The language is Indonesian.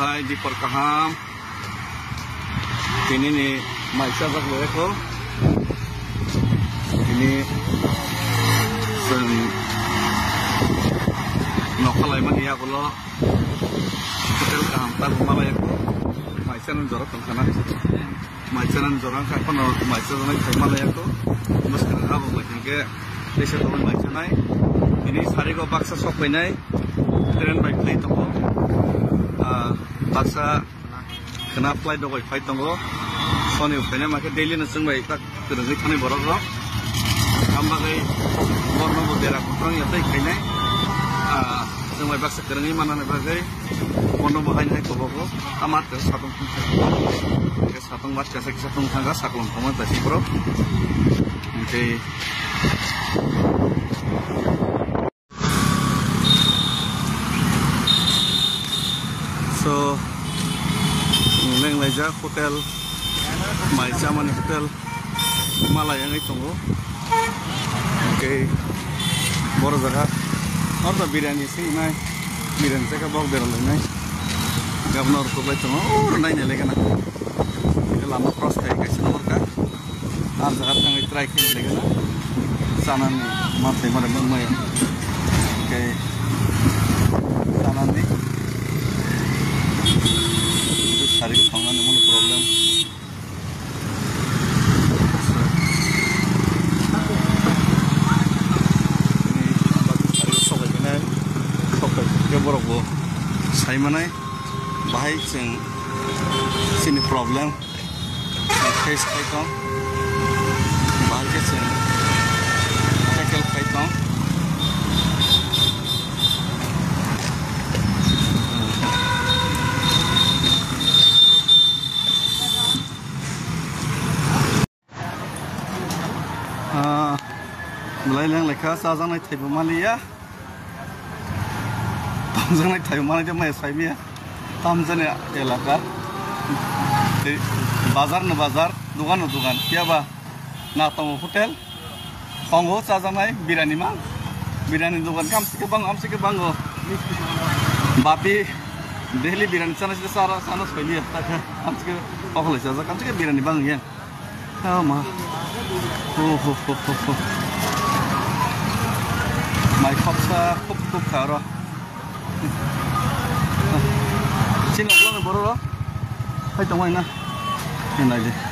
bahai di perkaham ini nih maisa bak leko ini sen nokalai mani ya kalau hotel kaham tar malah ya maisa nan jorok kana maisa nan jorang ka kono maisa nan malah ya ko muskil abu macam ke desa teman maisa nai ini sari ko baksa sok nai tren baik play to baksa kena flight dogoi fight tongo soni upene make daily na sung bai tak terus khane borok ro ambagai borno bo dera kutrang ya tai khainai sung bai baksa kerengi mana ne bagai mono bahai nai ko bogo amat satong bat jasa satong thanga saklong thoma tasi bro okay so neng laja hotel maisa mani hotel Malaya ngai tongo okay boro jaga or da biryani sing nai biryani se ka bog bero nai governor ko bai tongo or nai ne legana lama cross kai kai nomor ka ar jaga tangai try kin legana sanan mate mare mai okay sanan ni sari ko thanga ne mon problem borok bo sai manai bahai sing sini problem face kai tong bahai ke sing tackle kai tong mulai lang lekha sajang nai thaibo maliya jangan naik tayo mana jam saya mi ya, tamzane elaka, bazar na bazar, dukan na dukan, siapa, na tamu hotel, panggo sajang naik biryani mang, biryani dukan kam sih ke bang go, bapi, Delhi biryani sana sih sana sekali ya, kam sih ke, oh sajang kam sih ke biryani bang ya, mah, my kopsa kop karo. Xin lỗi bro đó, hay tông anh nè, hiện nay đi.